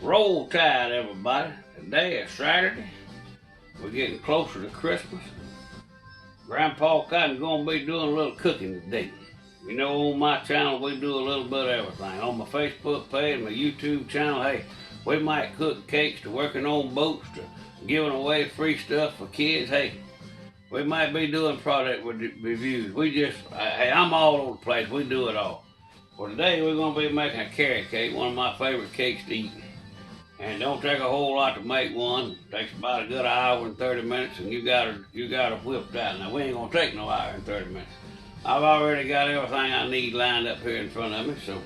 Roll Tide, everybody. Today is Saturday. We're getting closer to Christmas. Grandpa Cotton's gonna be doing a little cooking today. You know, on my channel, we do a little bit of everything. On my Facebook page, my YouTube channel, hey, we might cook cakes to working on boats to giving away free stuff for kids. Hey, we might be doing product reviews. Hey, I'm all over the place. We do it all. Well, today we're gonna be making a carrot cake, one of my favorite cakes to eat. And don't take a whole lot to make one. It takes about a good hour and 30 minutes, and you got it whipped out. Now we ain't gonna take no hour and 30 minutes. I've already got everything I need lined up here in front of me, so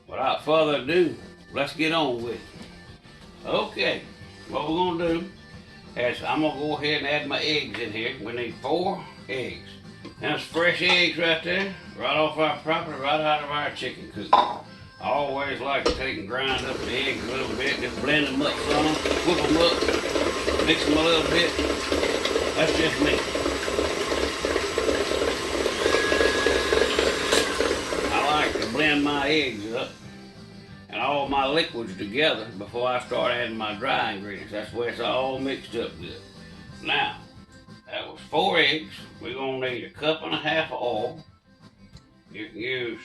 without further ado, let's get on with it. Okay, what we're gonna do is I'm gonna go ahead and add my eggs in here. We need 4 eggs. That's fresh eggs right there, right off our property, right out of our chicken coop. I always like to take and grind up the eggs a little bit, just blend them up some, whip them up, mix them a little bit. That's just me. I like to blend my eggs up and all my liquids together before I start adding my dry ingredients. That's where it's all mixed up good. Now, that was 4 eggs. We're gonna need 1.5 cups of oil. You can use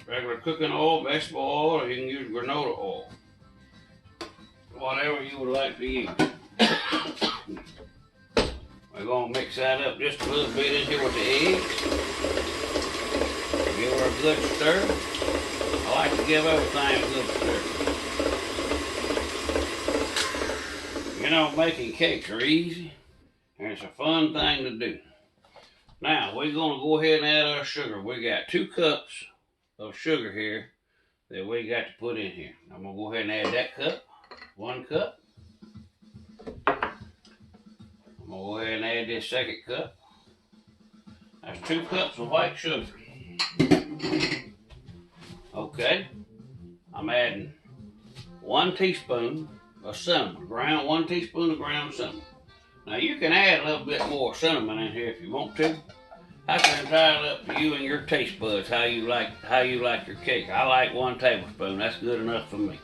regular cooking oil, vegetable oil, or you can use granola oil. Whatever you would like to use. We're going to mix that up just a little bit in here with the eggs. Give her a good stir. I like to give everything a good stir. You know, making cakes are easy, and it's a fun thing to do. Now, we're going to go ahead and add our sugar. We got 2 cups of sugar here that we got to put in here. I'm gonna go ahead and add that cup, 1 cup. I'm gonna go ahead and add this 2nd cup. That's 2 cups of white sugar. Okay, I'm adding 1 teaspoon of cinnamon, 1 teaspoon of ground cinnamon. Now you can add a little bit more cinnamon in here if you want to. That's entirely up to you and your taste buds, how you like your cake. I like 1 tablespoon. That's good enough for me.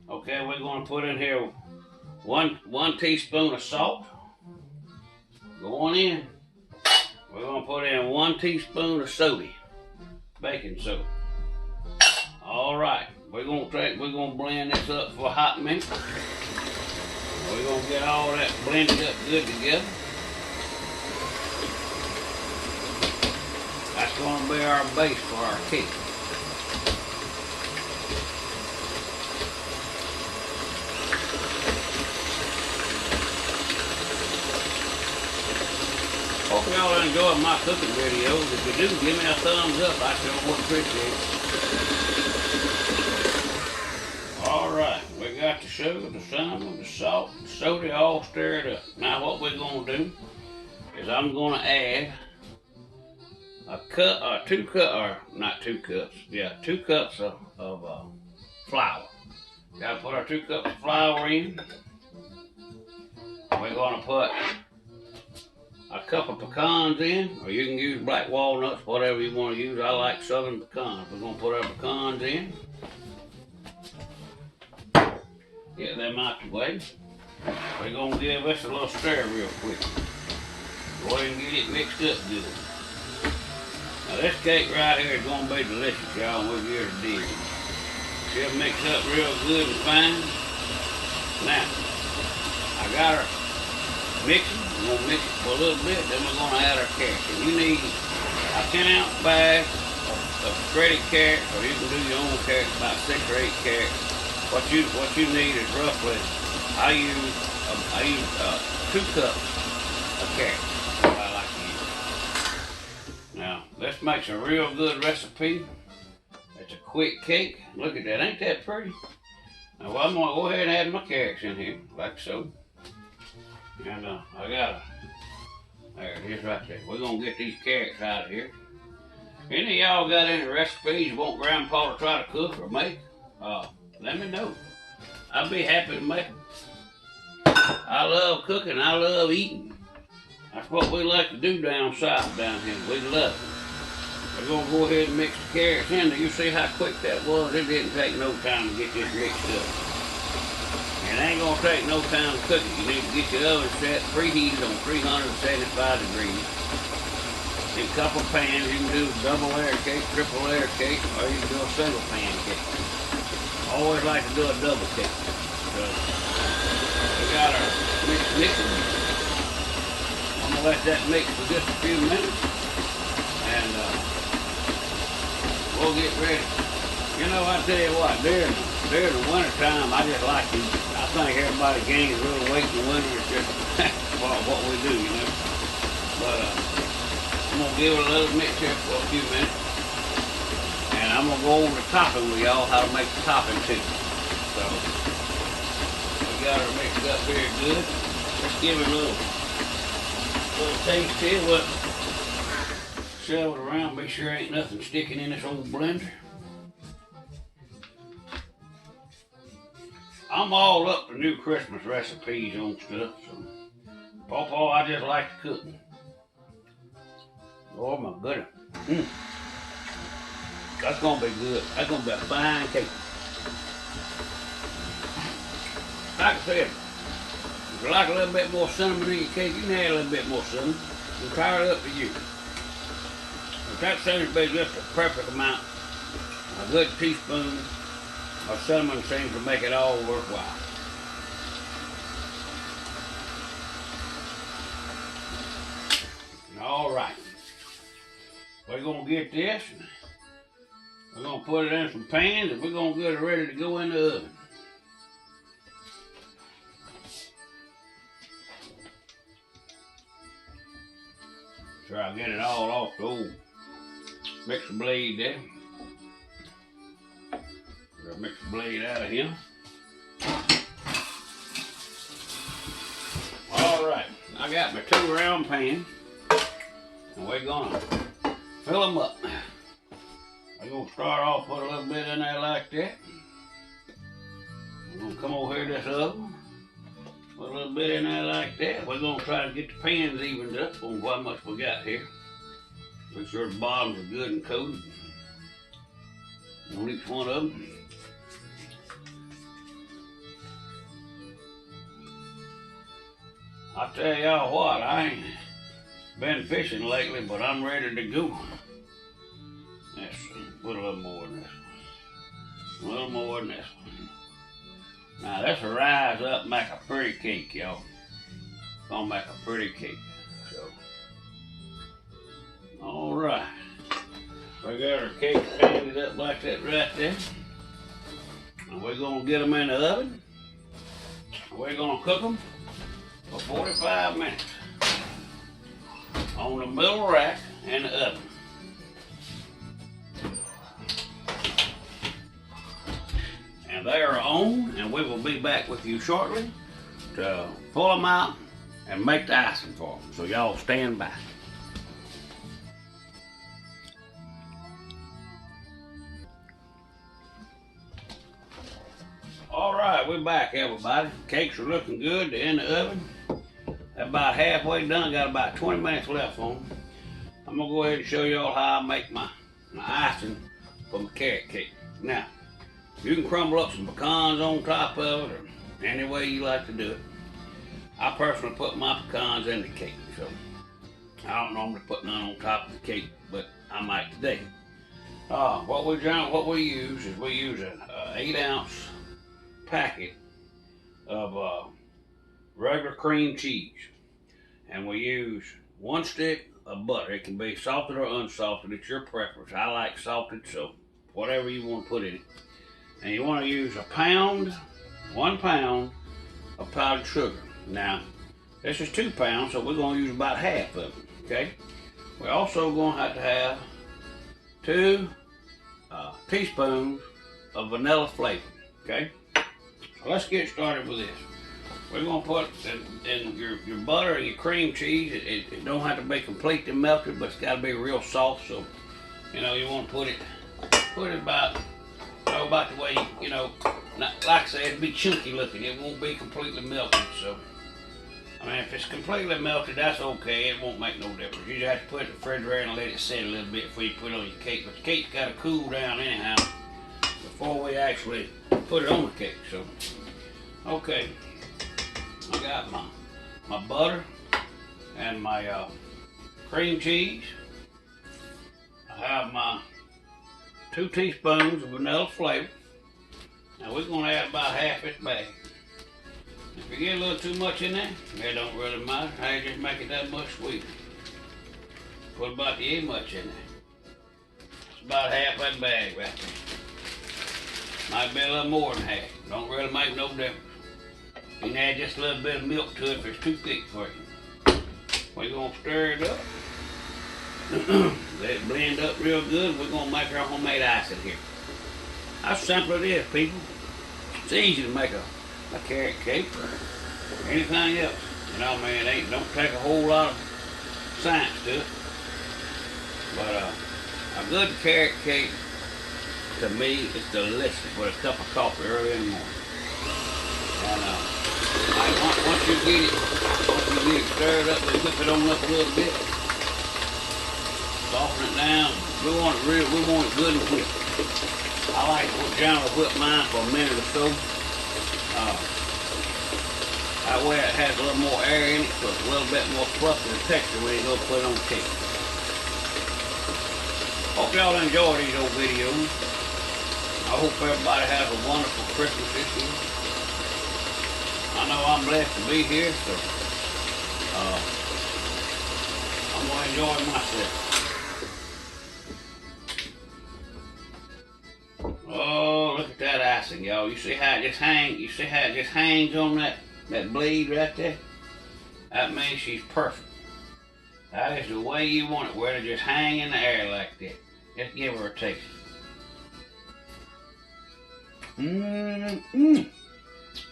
Okay, we're going to put in here one teaspoon of salt. Going in. We're going to put in 1 teaspoon of soda, baking soda. All right, we're going to blend this up for a hot minute. We're going to get all that blended up good together. That's going to be our base for our cake. Hope y'all enjoy my cooking videos. If you do, give me a thumbs up. I sure would appreciate it. Alright, we got the sugar, the cinnamon, the salt, the soda all stirred up. Now what we're going to do is I'm going to add 2 cups of flour. Got to put our 2 cups of flour in. We're going to put a cup of pecans in, or you can use black walnuts, whatever you want to use. I like southern pecans. We're going to put our pecans in. Get them out the way. We're going to give this a little stir real quick. Go ahead and get it mixed up good. Now this cake right here is going to be delicious, y'all, we're here to dig. She'll mix up real good and fine. Now, I got her mixing. We're going to mix it for a little bit, then we're going to add our carrots. And you need a 10-ounce bag of shredded carrots, or you can do your own carrots, about 6 or 8 carrots. What you need is roughly, I use 2 cups of carrots. Now, this makes a real good recipe. It's a quick cake. Look at that, ain't that pretty? Now, well, I'm gonna go ahead and add my carrots in here, like so. And there it is right there. We're gonna get these carrots out of here. Any of y'all got any recipes you want Grandpa to try to cook or make? Let me know. I'll be happy to make them. I love cooking, I love eating. That's what we like to do down south down here. We love We're gonna go ahead and mix the carrots in there. You see how quick that was? It didn't take no time to get this mixed up. And it ain't gonna take no time to cook it. You need to get your oven set, preheated on 375 degrees. In a couple pans, you can do a double layer cake, triple layer cake, or you can do a single pan cake. I always like to do a double cake. So we got our mixing. I'm gonna let that mix for just a few minutes, and we'll get ready. You know, I tell you what, during the winter time, I just like to. I think everybody gains a little weight in the winter. It's just what we do, you know. But I'm gonna give it a little mix here for a few minutes, and I'm gonna go over the topping with y'all, how to make the topping too. So we got her mixed up here good. Let's give it a little taste here. We'll shove it around, make sure ain't nothing sticking in this old blender. I'm all up to new Christmas recipes on stuff, so Pawpaw, I just like to cook. Oh my goodness. That's gonna be good. That's gonna be a fine cake. Like I said, if you like a little bit more cinnamon in your cake, you can add a little bit more cinnamon. It's entirely up to you. If that seems to be just a perfect amount, a good teaspoon of cinnamon seems to make it all worthwhile. All right. We're gonna get this, and we're gonna put it in some pans, and we're gonna get it ready to go in the oven. Try to get it all off the old mixer blade there. We'll mix the blade out of here. All right, I got my 2 round pans, and we're gonna fill them up. We're gonna start off, put a little bit in there like that. We're gonna come over here to this oven, put a little bit in there like that. We're gonna try to get the pans evened up on how much we got here. Make sure the bottoms are good and coated on each one of them. I tell y'all what, I ain't been fishing lately, but I'm ready to go. Let's put a little more than this one. A little more than this one. Now this will rise up and make a pretty cake, y'all. It's gonna make a pretty cake. So, all right. We got our cakes painted up like that right there. And we're gonna get them in the oven. We're gonna cook them for 45 minutes on the middle rack in the oven. And they are on, and we will be back with you shortly to pull them out and make the icing for them. So y'all stand by. All right, we're back, everybody. Cakes are looking good. They're in the oven. They're about halfway done. Got about 20 minutes left on them. I'm gonna go ahead and show y'all how I make my icing for my carrot cake. Now, you can crumble up some pecans on top of it, or any way you like to do it. I personally put my pecans in the cake, so I don't normally put none on top of the cake, but I might today. What we use is we use an 8-ounce packet of regular cream cheese, and we use 1 stick of butter. It can be salted or unsalted, it's your preference. I like salted, so whatever you want to put in it. And you want to use 1 pound of powdered sugar. Now this is 2 pounds, so we're going to use about half of it. Okay, we're also going to have 2 teaspoons of vanilla flavor. Okay, so let's get started with this. We're going to put in your butter and your cream cheese. It don't have to be completely melted, but it's got to be real soft. So, you know, you want to put it about the way, you know, like I said, it'd be chunky looking. It won't be completely melted. So, I mean, if it's completely melted, that's okay. It won't make no difference. You just have to put it in the refrigerator and let it sit a little bit before you put it on your cake. But the cake's got to cool down anyhow before we actually put it on the cake. So, okay, I got my butter and my cream cheese. I have my 2 teaspoons of vanilla flavor. Now we're gonna add about half this bag. If you get a little too much in there, it don't really matter. I just make it that much sweeter. Put about the much in there. It's about half that bag right there. Might be a little more than half. Don't really make no difference. You can add just a little bit of milk to it if it's too thick for you. We're gonna stir it up. Let it blend up real good. We're gonna make our homemade icing here. How simple it is, people. It's easy to make a carrot cake or anything else. You know, man, it don't take a whole lot of science to it. But a good carrot cake, to me, is delicious with a cup of coffee early in the morning. And once you get it stirred up, we whip it on up a little bit. Soften it down. We want it good and whipped. I like to generally whip mine for a minute or so. That way it has a little more air in it, so it's a little bit more fluffy and texture when you go put it on the cake. Hope y'all enjoy these old videos. I hope everybody has a wonderful Christmas this year. I know I'm blessed to be here, so I'm gonna enjoy myself. Oh, look at that icing, y'all. You see how it just hangs on that blade right there? That means she's perfect. That is the way you want it, where it just hang in the air like that. Just give her a taste.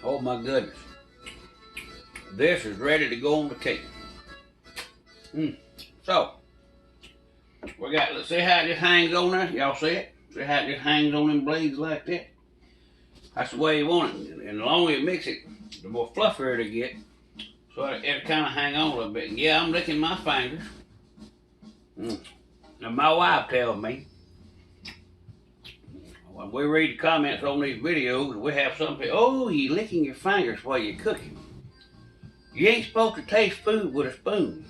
Oh my goodness. This is ready to go on the cake. So, let's see how it just hangs on there. Y'all see it? See how it just hangs on them blades like that? That's the way you want it. And the longer you mix it, the more fluffier it'll get. So it'll kind of hang on a little bit. And yeah, I'm licking my fingers. Now my wife tells me, when we read the comments on these videos, we have some people, oh, you're licking your fingers while you're cooking. You ain't supposed to taste food with a spoon.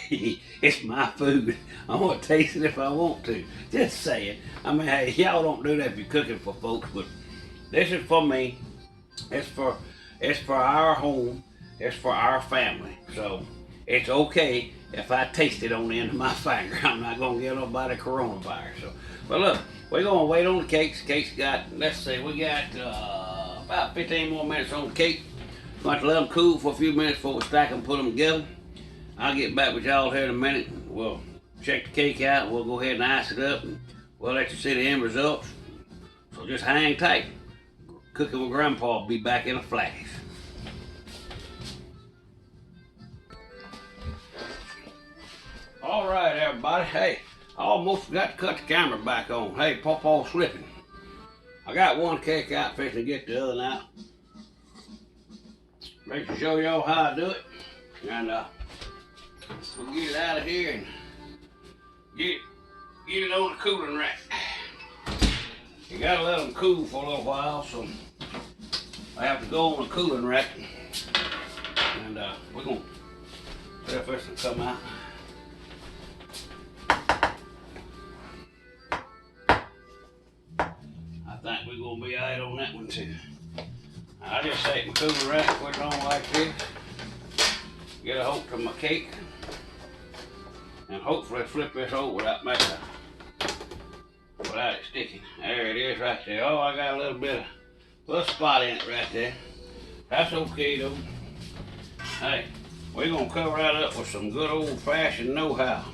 It's my food. I'm gonna taste it if I want to. Just saying. I mean, hey, y'all don't do that if you're cooking for folks, but this is for me. It's for our home. It's for our family. So it's okay if I taste it on the end of my finger. I'm not gonna get nobody coronavirus. So, but look, we're gonna wait on the cakes. The cake's got, let's see, we got about 15 more minutes on the cake. We're going to let them cool for a few minutes before we stack them and put them together. I'll get back with y'all here in a minute. We'll check the cake out. We'll go ahead and ice it up. And we'll let you see the end results. So just hang tight. Cooking with Grandpa will be back in a flash. All right, everybody. Hey, I almost forgot to cut the camera back on. Hey, Pawpaw's slipping. I got one cake out, fixing to get the other out. Ready to show y'all how I do it. And we'll get it out of here and get it on the cooling rack. You gotta let them cool for a little while, so I have to go on the cooling rack. And we're gonna see if this will come out. I think we're gonna be alright on that one too. I just take my cooling rack, put it on like this, get a hold of my cake, and hopefully flip this over without it sticking. There it is right there. Oh, I got a little spot in it right there. That's okay though. Hey, we're gonna cover that up with some good old fashioned know-how.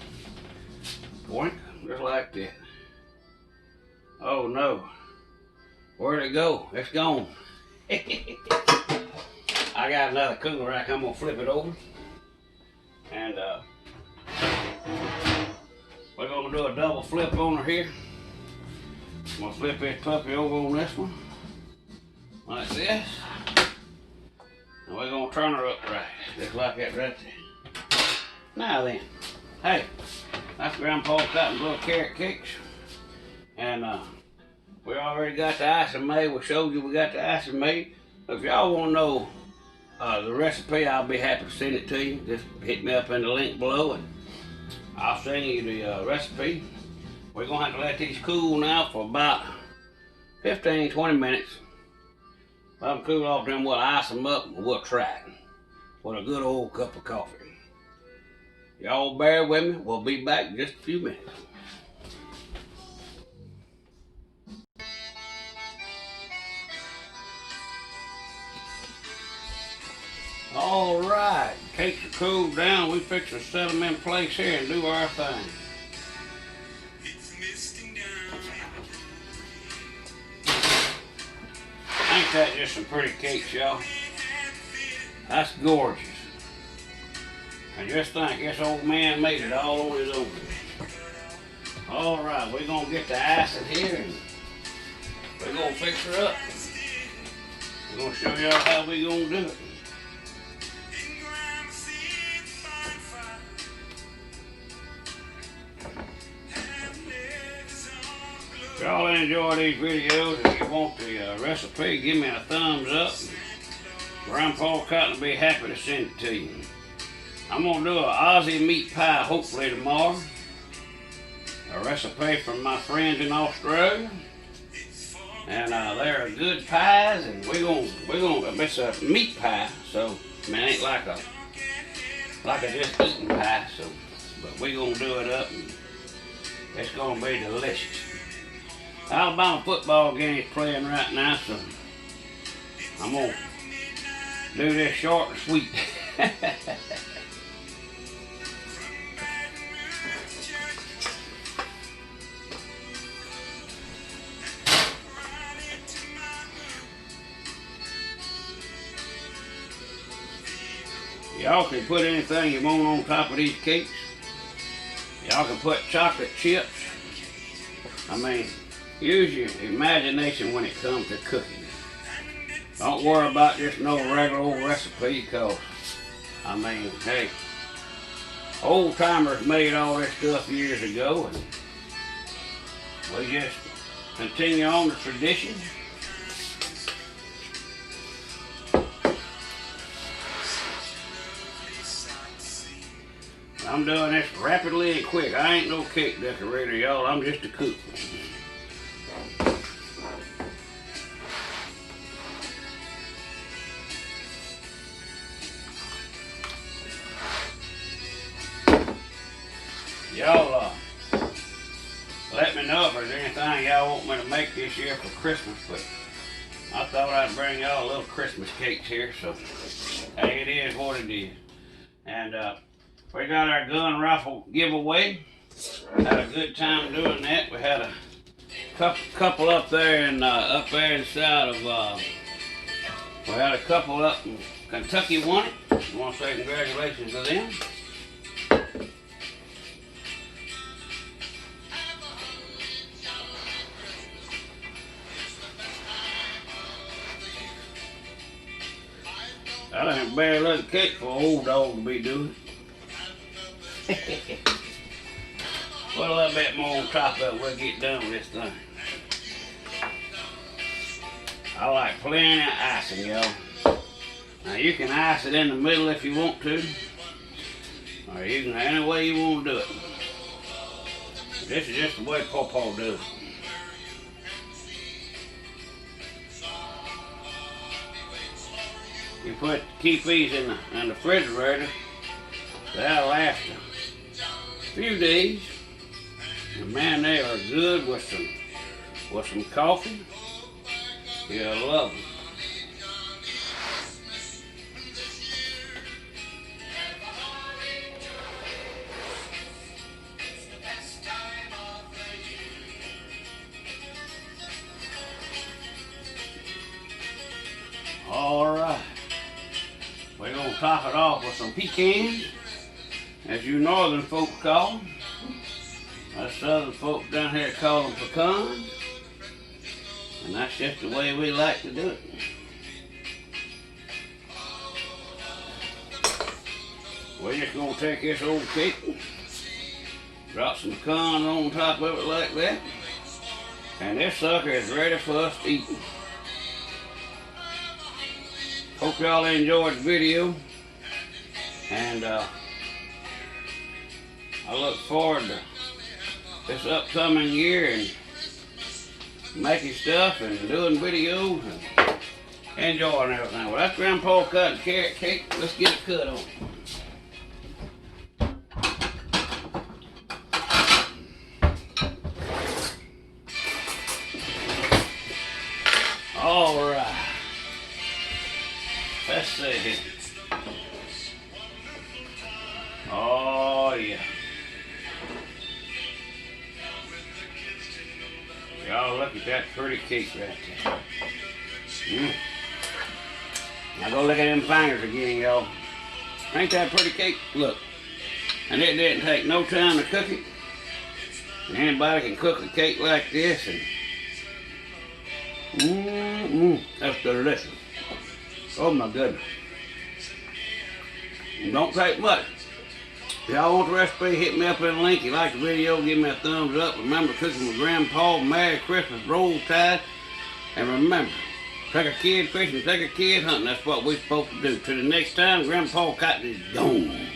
Boink, just like that. Oh no, where'd it go? It's gone. I got another cooling rack. I'm gonna flip it over, and we're gonna do a double flip on her here. I'm gonna flip this puppy over on this one like this, And we're gonna turn her up right, just like that right there. Now then, hey, that's Grandpa Cotton's little carrot cakes. And we already got the icing made. We showed you we got the icing made. If y'all wanna know the recipe, I'll be happy to send it to you. Just hit me up in the link below and I'll send you the recipe. We're gonna have to let these cool now for about 15-20 minutes. Let them cool off, then we'll ice them up and we'll try it with a good old cup of coffee. Y'all bear with me, we'll be back in just a few minutes. All right, cakes are cooled down. We fix to set them in place here and do our thing. Ain't that just some pretty cakes, y'all? That's gorgeous. And just think, this old man made it all on his own. All right, we're gonna get the icing here and we're gonna fix her up. We're gonna show y'all how we gonna do it. If y'all enjoy these videos, if you want the recipe, give me a thumbs up. Grandpa Cotton will be happy to send it to you. I'm going to do an Aussie meat pie hopefully tomorrow. A recipe from my friends in Australia. And they're good pies, and we're gonna it's a meat pie, so I mean it ain't like a just eating pie, so but we're gonna do it up and it's gonna be delicious. Alabama football game's playing right now, so I'm gonna do this short and sweet. Y'all can put anything you want on top of these cakes. Y'all can put chocolate chips. I mean, use your imagination when it comes to cooking. Don't worry about just no regular old recipe, because, I mean, hey, old timers made all this stuff years ago, and we just continue on the tradition. I'm doing this rapidly and quick. I ain't no cake decorator, y'all. I'm just a cook. Y'all let me know if there's anything y'all want me to make this year for Christmas, but I thought I'd bring y'all a little Christmas cakes here, so hey, it is what it is. And we got our gun rifle giveaway. Had a good time doing that. We had a couple up there and up there inside of. We had a couple up in Kentucky won it. I want to say congratulations to them. That ain't a bad looking cake for an old dog to be doing. Put a little bit more on top of it, we'll get done with this thing. I like plenty of icing, y'all. Now you can ice it in the middle if you want to, or you can any way you want to do it. This is just the way Pawpaw does it. You keep these in the refrigerator, they'll last a few days. And man, they are good with some coffee. You'll love them. All right. We're going to top it off with some pecans, as you northern folks call them. Us southern folks down here call them pecans, and that's just the way we like to do it. we're just gonna take this old cake, drop some corn on top of it like that, and this sucker is ready for us to eat. Hope y'all enjoyed the video, and I look forward to this upcoming year and making stuff and doing videos and enjoying everything. Well, that's Grandpa cutting carrot cake. Let's get it cut on. All right. Let's see here. Oh yeah. Y'all look at that pretty cake right there. Now go look at them fingers again, y'all. Ain't that pretty cake? Look. And it didn't take no time to cook it. And anybody can cook a cake like this, and that's delicious. Oh my goodness. It don't take much. If y'all want the recipe, hit me up in the link. If you like the video, give me a thumbs up. Remember, cooking with Grandpa. Merry Christmas, Roll Tide. And remember, take a kid fishing, take a kid hunting. That's what we're supposed to do. Till the next time, Grandpa Cotton is gone.